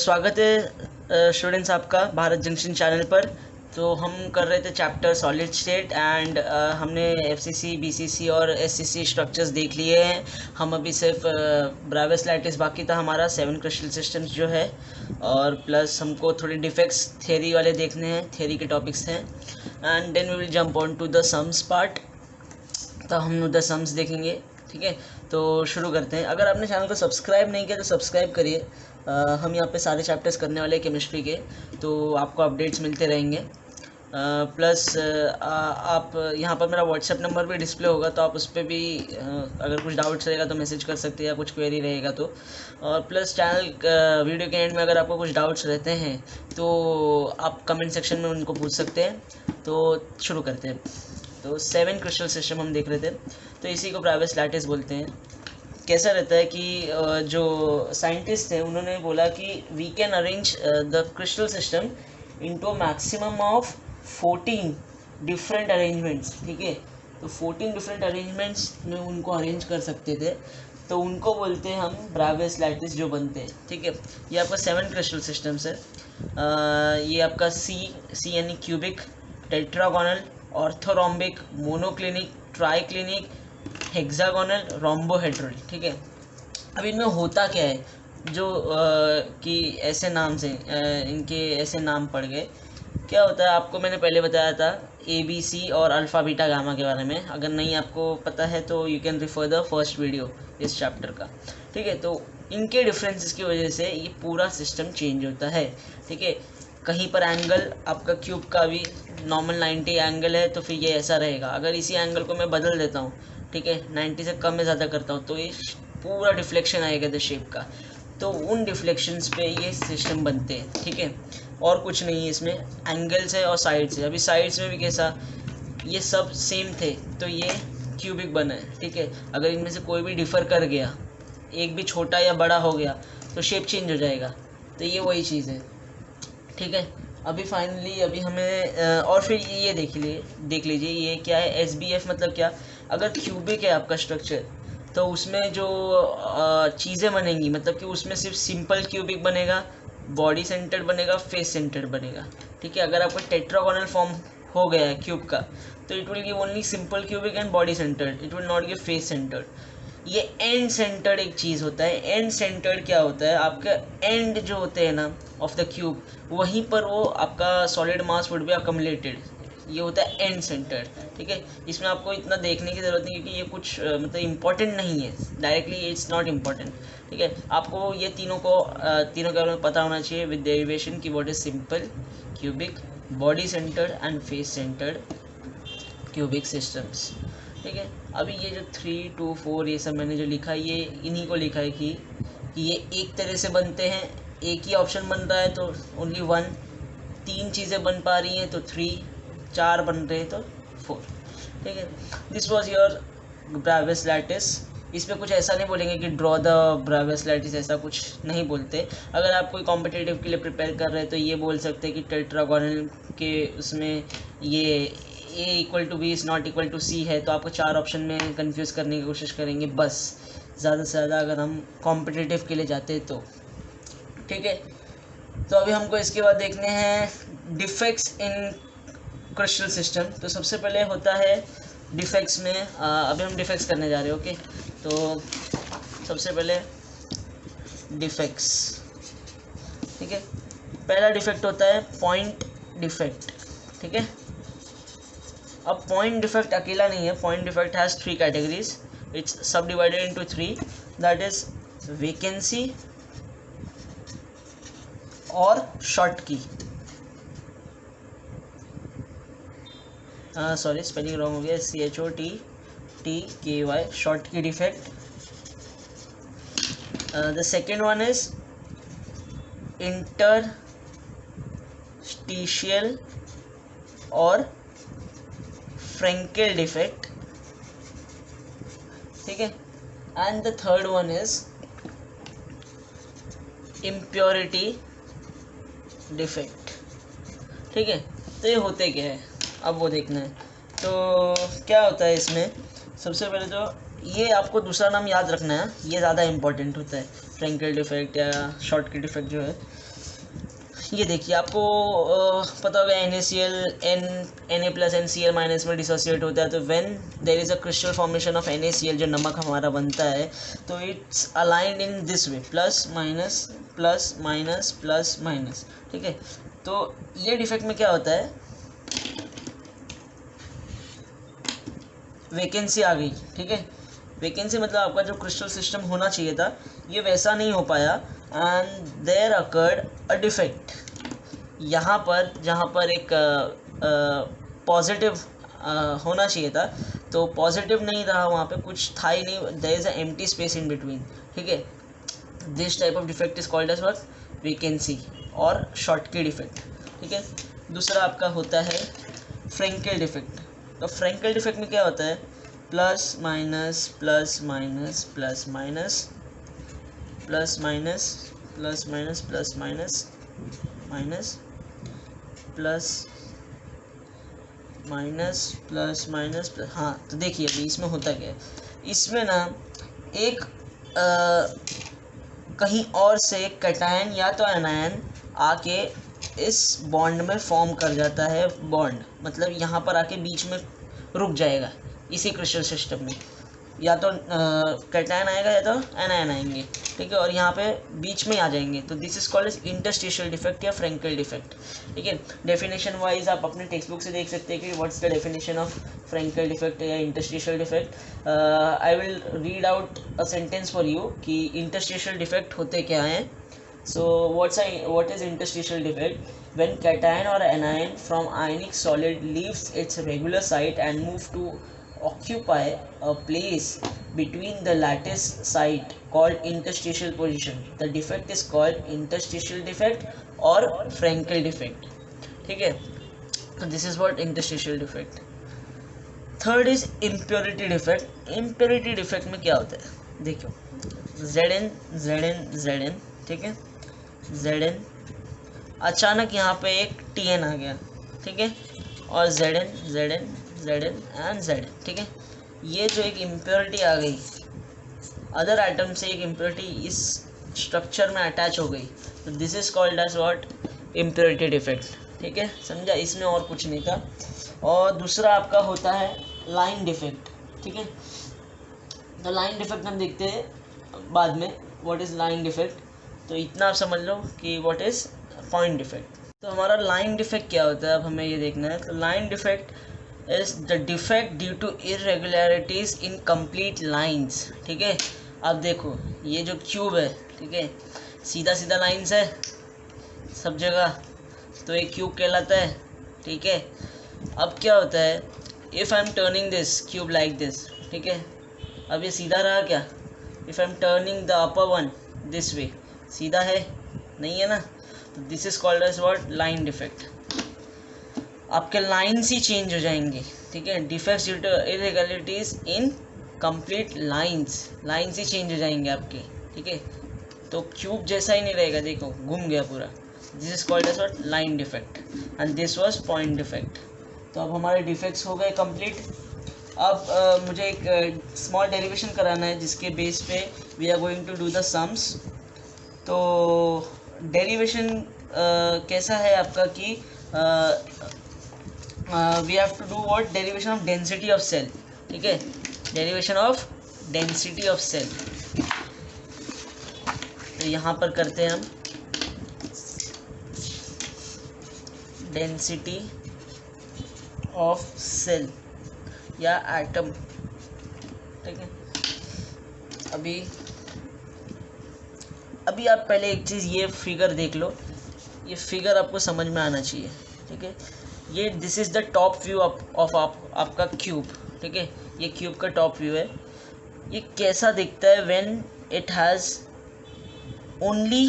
स्वागत है स्टूडेंट्स आपका भारत जंक्शन चैनल पर। तो हम कर रहे थे चैप्टर सॉलिड स्टेट एंड हमने एफसीसी, बीसीसी और एससीसी स्ट्रक्चर्स देख लिए हैं। हम अभी सिर्फ ब्राविस लैटिस बाकी था हमारा 7 क्रिस्टल सिस्टम्स जो है, और प्लस हमको थोड़े डिफेक्ट्स थ्योरी वाले देखने हैं, थ्योरी के टॉपिक्स हैं। And then we will jump on to the sums part. तो हम द सम्स देखेंगे, ठीक है। तो शुरू करते हैं। अगर आपने चैनल को सब्सक्राइब नहीं किया तो सब्सक्राइब करिए। हम यहाँ पे सारे चैप्टर्स करने वाले हैं केमिस्ट्री के, तो आपको अपडेट्स मिलते रहेंगे। प्लस आप यहाँ पर मेरा व्हाट्सएप नंबर भी डिस्प्ले होगा, तो आप उस पर भी अगर कुछ डाउट्स रहेगा तो मैसेज कर सकते हैं, या कुछ क्वेरी रहेगा तो। और प्लस चैनल वीडियो के एंड में अगर आपको कुछ डाउट्स रहते हैं तो आप कमेंट सेक्शन में उनको पूछ सकते हैं। तो शुरू करते हैं। तो 7 क्रिस्टल सिस्टम हम देख रहे थे, तो इसी को ब्राविस लैटिस बोलते हैं। कैसा रहता है कि जो साइंटिस्ट हैं उन्होंने बोला कि we can arrange the crystal system into maximum of 14 different arrangements, ठीक है। तो 14 डिफरेंट अरेंजमेंट्स में उनको अरेंज कर सकते थे, तो उनको बोलते हैं हम ब्राविस लैटिस जो बनते हैं, ठीक है। ये आपका 7 क्रिस्टल सिस्टम्स है। ये आपका सी यानी cubic, tetragonal, orthorhombic, monoclinic, triclinic, hexagonal, rhombohedral, ठीक है। अब इनमें होता क्या है जो कि ऐसे नाम से इनके ऐसे नाम पड़ गए। क्या होता है आपको मैंने पहले बताया था ABC और अल्फ़ा बीटा गामा के बारे में। अगर नहीं आपको पता है तो you can refer the first video इस चैप्टर का, ठीक है। तो इनके डिफरेंसेस की वजह से ये पूरा सिस्टम चेंज होता है, ठीक है। कहीं पर एंगल आपका क्यूब का भी नॉर्मल 90 एंगल है तो फिर ये ऐसा रहेगा। अगर इसी एंगल को मैं बदल देता हूँ, ठीक है, 90 से कम या ज़्यादा करता हूँ, तो ये पूरा डिफ्लेक्शन आएगा द शेप का। तो उन डिफ्लेक्शंस पे ये सिस्टम बनते हैं, ठीक है। और कुछ नहीं है इसमें, एंगल्स है और साइड्स है। अभी साइड्स में भी कैसा, ये सब सेम थे तो ये क्यूबिक बना है, ठीक है। अगर इनमें से कोई भी डिफ़र कर गया, एक भी छोटा या बड़ा हो गया, तो शेप चेंज हो जाएगा। तो ये वही चीज़ है, ठीक है। अभी फाइनली अभी हमें और फिर ये देख लीजिए ये क्या है। SBF मतलब क्या, अगर क्यूबिक है आपका स्ट्रक्चर तो उसमें जो चीज़ें बनेंगी, मतलब कि उसमें सिर्फ सिंपल क्यूबिक बनेगा, बॉडी सेंटर्ड बनेगा, फेस सेंटर्ड बनेगा, ठीक है। अगर आपका टेट्रागोनल फॉर्म हो गया है क्यूब का, तो it will give only simple cubic and body centred, it will not give face centred. ये एंड सेंटर्ड एक चीज़ होता है। एंड सेंटर्ड क्या होता है, आपका एंड जो होते हैं ना ऑफ द क्यूब, वहीं पर वो आपका सॉलिड मास वुड बी अकमलेटेड। ये होता है एंड सेंटर्ड, ठीक है। इसमें आपको इतना देखने की ज़रूरत नहीं, क्योंकि ये कुछ मतलब इम्पोर्टेंट नहीं है, डायरेक्टली इट्स नॉट इम्पोर्टेंट, ठीक है। आपको ये तीनों के बारे में पता होना चाहिए विद डेरिवेशन की what is simple cubic, body centred and face centred cubic systems, ठीक है। अभी ये जो 3, 2, 4 ये सब मैंने जो लिखा है, ये इन्हीं को लिखा है कि ये एक तरह से बनते हैं। एक ही ऑप्शन बन रहा है तो ओनली 1, 3 चीज़ें बन पा रही हैं तो 3, 4 बन रहे हैं तो 4, ठीक है। This was your Bravais lattice. इस पर कुछ ऐसा नहीं बोलेंगे कि ड्रॉ द ब्राविस लैटिस, ऐसा कुछ नहीं बोलते। अगर आप कोई कॉम्पिटिटिव के लिए प्रिपेयर कर रहे हैं तो ये बोल सकते हैं कि टेट्रागोनल के उसमें ये A=B is not equal to C है, तो आपको 4 ऑप्शन में कंफ्यूज करने की कोशिश करेंगे बस, ज़्यादा से ज़्यादा, अगर हम कॉम्पिटिटिव के लिए जाते हैं तो, ठीक है। तो अभी हमको इसके बाद देखने हैं डिफेक्ट्स इन क्रिस्टल सिस्टम। तो सबसे पहले होता है डिफेक्ट्स में, अभी हम डिफेक्ट्स करने जा रहे हैं, ओके। तो सबसे पहले डिफेक्ट्स, ठीक है। पहला डिफेक्ट होता है पॉइंट डिफेक्ट, ठीक है। अब पॉइंट डिफेक्ट अकेला नहीं है, point defect has 3 categories, it's subdivided into 3, that is vacancy और Schottky, sorry spelling wrong हो गया, CHOTTKY, Schottky defect. The second one is interstitial और फ्रेंकेल डिफेक्ट, ठीक है। And the third one is impurity defect, ठीक है। तो ये होते क्या है अब वो देखना है। तो क्या होता है इसमें, सबसे पहले तो ये आपको दूसरा नाम याद रखना है, ये ज़्यादा इंपॉर्टेंट होता है, फ्रेंकेल डिफेक्ट या शॉर्ट की डिफेक्ट जो है। ये देखिए आपको पता होगा NaCl Na plus NCl minus में डिसोसिएट होता है, तो when there is a crystal formation of NaCl जो नमक हमारा बनता है, तो it's aligned in this way plus minus plus minus plus minus, ठीक है। तो ये डिफेक्ट में क्या होता है, वैकेंसी आ गई, ठीक है। वैकेंसी मतलब आपका जो क्रिस्टल सिस्टम होना चाहिए था ये वैसा नहीं हो पाया, and there occurred a defect. यहाँ पर जहाँ पर एक पॉजिटिव होना चाहिए था, तो पॉजिटिव नहीं रहा, वहाँ पे कुछ था ही नहीं, there is a empty space in between, ठीक है। This type of defect is called as what, vacancy और शॉर्टकी डिफेक्ट, ठीक है। दूसरा आपका होता है फ्रेंकेल डिफेक्ट। तो फ्रेंकेल डिफेक्ट में क्या होता है, plus minus plus minus plus minus plus minus plus minus plus minus minus plus minus plus minus plus. हाँ, तो देखिए अभी इसमें होता क्या है, इसमें ना एक कहीं और से कैटायन या तो एनायन आके इस बॉन्ड में फॉर्म कर जाता है, बॉन्ड मतलब यहाँ पर आके बीच में रुक जाएगा इसी क्रिस्टल सिस्टम में, या तो कैटायन आएगा या तो एनायन आएंगे, ठीक है, और यहाँ पे बीच में आ जाएंगे, तो this is called as interstitial defect या फ्रेंकेल डिफेक्ट, ठीक है। डेफिनेशन वाइज आप अपने टेक्स्ट बुक से देख सकते हैं कि what's the definition of Frenkel defect या interstitial defect. I will read out a sentence for you कि इंटरस्टिशियल डिफेक्ट होते क्या हैं। So what is interstitial defect? When cation or anion from ionic solid leaves its regular site and move to occupy a place between the lattice site called interstitial position, the defect is called interstitial defect or Frankel defect, ठीक है। तो this is what interstitial defect. Third is impurity defect. Impurity defect में क्या होता है, देखो Zn Zn Zn, ठीक है, Zn अचानक यहाँ पे एक Tn आ गया, ठीक है, और Zn Zn Zn and Zn, ठीक है। ये जो एक इम्प्योरिटी आ गई अदर आइटम से, एक इम्प्योरिटी इस स्ट्रक्चर में अटैच हो गई, तो this is called as what, impurity defect, ठीक है, समझा, इसमें और कुछ नहीं था। और दूसरा आपका होता है लाइन डिफेक्ट, ठीक है। तो लाइन डिफेक्ट हम देखते हैं बाद में, व्हाट इज लाइन डिफेक्ट, तो इतना आप समझ लो कि व्हाट इज पॉइंट डिफेक्ट। तो हमारा लाइन डिफेक्ट क्या होता है, अब हमें ये देखना है। तो line defect is the defect due to irregularities in complete lines, ठीक है। अब देखो ये जो क्यूब है, ठीक है, सीधा सीधा लाइंस है सब जगह, तो एक क्यूब कहलाता है, ठीक है। अब क्या होता है, if I am turning this cube like this, ठीक है, अब ये सीधा रहा क्या, if I am turning the upper one this way, सीधा है नहीं है ना, तो this is called as what, line defect. आपके लाइन्स ही चेंज हो जाएंगे, ठीक है, defects due to irregularities in complete lines, lines ही चेंज हो जाएंगे आपके, ठीक है। तो क्यूब जैसा ही नहीं रहेगा, देखो घूम गया पूरा, this is called as what, line defect, and this was point defect. तो अब हमारे डिफेक्ट्स हो गए कंप्लीट। अब मुझे एक स्मॉल डेरिवेशन कराना है जिसके बेस पे we are going to do the sums. तो डेरिवेशन कैसा है आपका कि we have to do what, derivation of density of cell, ठीक है, derivation of density of cell. तो यहाँ पर करते हैं हम डेंसिटी ऑफ सेल या एटम, ठीक है। अभी आप पहले एक चीज़ ये फिगर देख लो, ये फिगर आपको समझ में आना चाहिए, ठीक है। ये this is the top view of आपका क्यूब, ठीक है, ये क्यूब का टॉप व्यू है। ये कैसा दिखता है when it has only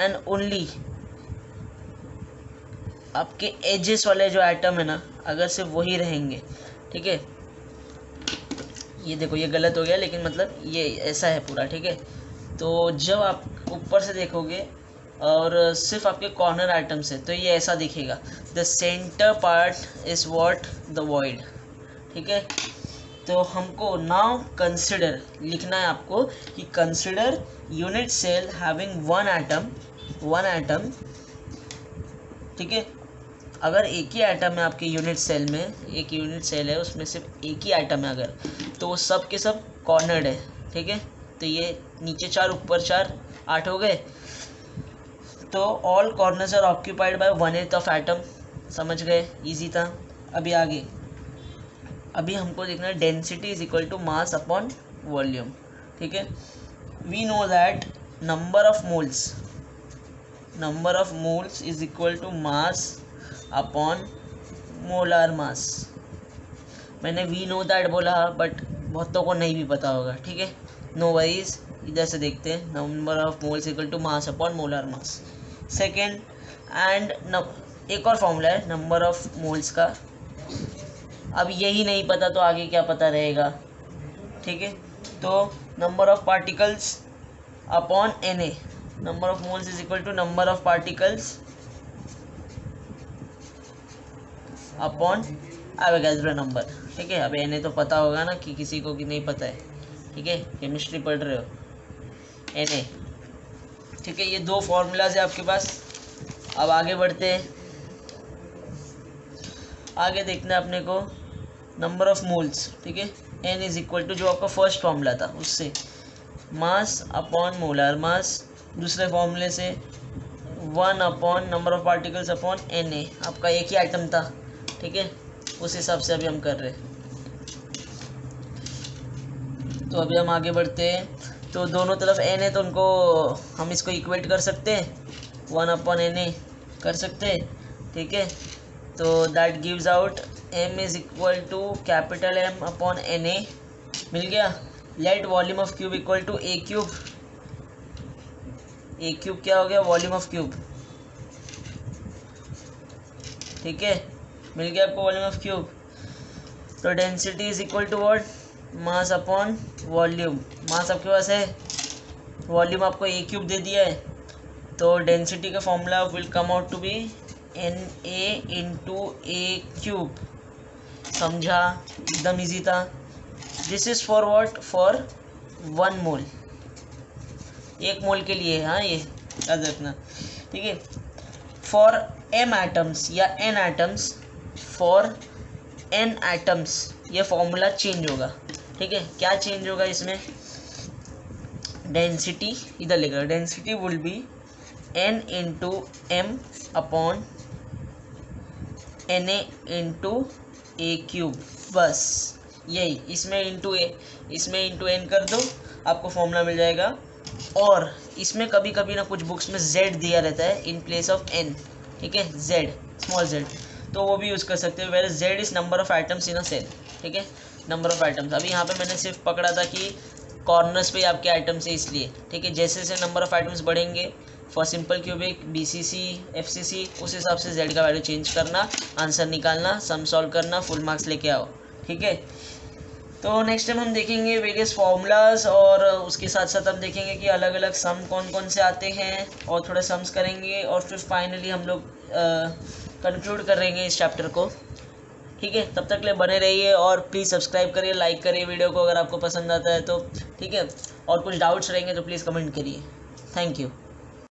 and only आपके एजेस वाले जो एटम है ना, अगर सिर्फ वही रहेंगे, ठीक है। ये देखो ये गलत हो गया, लेकिन मतलब ये ऐसा है पूरा, ठीक है। तो जब आप ऊपर से देखोगे और सिर्फ आपके कॉर्नर आइटम्स है, तो ये ऐसा दिखेगा, the centre part is what, the void, ठीक है। तो हमको नाउ कंसिडर लिखना है आपको कि consider unit cell having one atom ठीक है। अगर एक ही आइटम है आपके यूनिट सेल में, एक यूनिट सेल है उसमें सिर्फ एक ही आइटम है अगर, तो वो सब के सब कॉर्नर्ड है, ठीक है। तो ये नीचे 4 ऊपर 4 8 हो गए। तो all corners are occupied by 1/8 of atom, समझ गए, इजी था। अभी आगे, अभी हमको देखना है density is equal to mass upon volume, ठीक है। We know that number of moles is equal to mass upon molar mass. मैंने वी नो दैट बोला बट बहुतों को नहीं भी पता होगा, ठीक है। नो वरीज, इधर से देखते हैं, number of moles equal to mass upon molar mass. Second and एक और फॉर्मूला है नंबर ऑफ मोल्स का, अब यही नहीं पता तो आगे क्या पता रहेगा, ठीक है। तो number of particles upon Na, number of moles is equal to number of particles upon Avogadro number, ठीक है। अब Na तो पता होगा ना, कि किसी को कि नहीं पता है, ठीक है, केमिस्ट्री पढ़ रहे हो, Na, ठीक है। ये 2 फॉर्मूलाज है आपके पास। अब आगे बढ़ते हैं, आगे देखना है अपने को नंबर ऑफ मोल्स, ठीक है। N इज इक्वल टू जो आपका फर्स्ट फॉर्मूला था उससे मास अपॉन मोलार मास, दूसरे फॉर्मूले से 1 upon number of particles upon Na, आपका एक ही आइटम था, ठीक है। उस हिसाब से अभी हम कर रहे हैं। तो अभी हम आगे बढ़ते हैं। तो दोनों तरफ n है तो उनको हम इसको इक्वेट कर सकते हैं, 1 अपॉन Na कर सकते हैं, ठीक है। तो that gives out m is equal to capital M upon Na, मिल गया। Let volume of cube equal to a cube, a cube क्या हो गया, वॉल्यूम ऑफ क्यूब, ठीक है, मिल गया आपको वॉल्यूम ऑफ क्यूब। तो density is equal to what, mass upon volume, mass आपके पास है, वॉल्यूम आपको a क्यूब दे दिया है, तो डेंसिटी का formula will come out to be Na into a cube, समझा, एकदम इजी था। This is for what, for 1 mole, 1 mole के लिए, हाँ ये याद रखना, ठीक है। फॉर m एटम्स या n atoms, for n atoms ये फॉर्मूला चेंज होगा, ठीक है। क्या चेंज होगा इसमें, डेंसिटी इधर लिख रहा, density will be n into m upon Na into a cube, बस यही, इसमें इंटू a, इसमें इंटू n कर दो, आपको फॉर्मूला मिल जाएगा। और इसमें कभी कभी ना कुछ बुक्स में z दिया रहता है इन प्लेस ऑफ n, ठीक है, z, स्मॉल z, तो वो भी यूज़ कर सकते हो। Where z is number of atoms in a cell, ठीक है, नंबर ऑफ आइटम्स। अभी यहाँ पे मैंने सिर्फ पकड़ा था कि कॉर्नर्स पे आपके आइटम्स है इसलिए, ठीक है। जैसे जैसे नंबर ऑफ आइटम्स बढ़ेंगे for simple cubic, BCC, FCC, उस हिसाब से z का वैल्यू चेंज करना, आंसर निकालना, सम सॉल्व करना, फुल मार्क्स लेके आओ, ठीक है। तो नेक्स्ट टाइम हम देखेंगे वेरियस फार्मूलाज, और उसके साथ साथ हम देखेंगे कि अलग अलग सम कौन कौन से आते हैं, और थोड़े सम्स करेंगे, और फिर फाइनली हम लोग कंक्लूड करेंगे इस चैप्टर को, ठीक है। तब तक के लिए बने रहिए, और प्लीज़ सब्सक्राइब करिए, लाइक करिए वीडियो को अगर आपको पसंद आता है तो, ठीक है। और कुछ डाउट्स रहेंगे तो प्लीज़ कमेंट करिए। Thank you.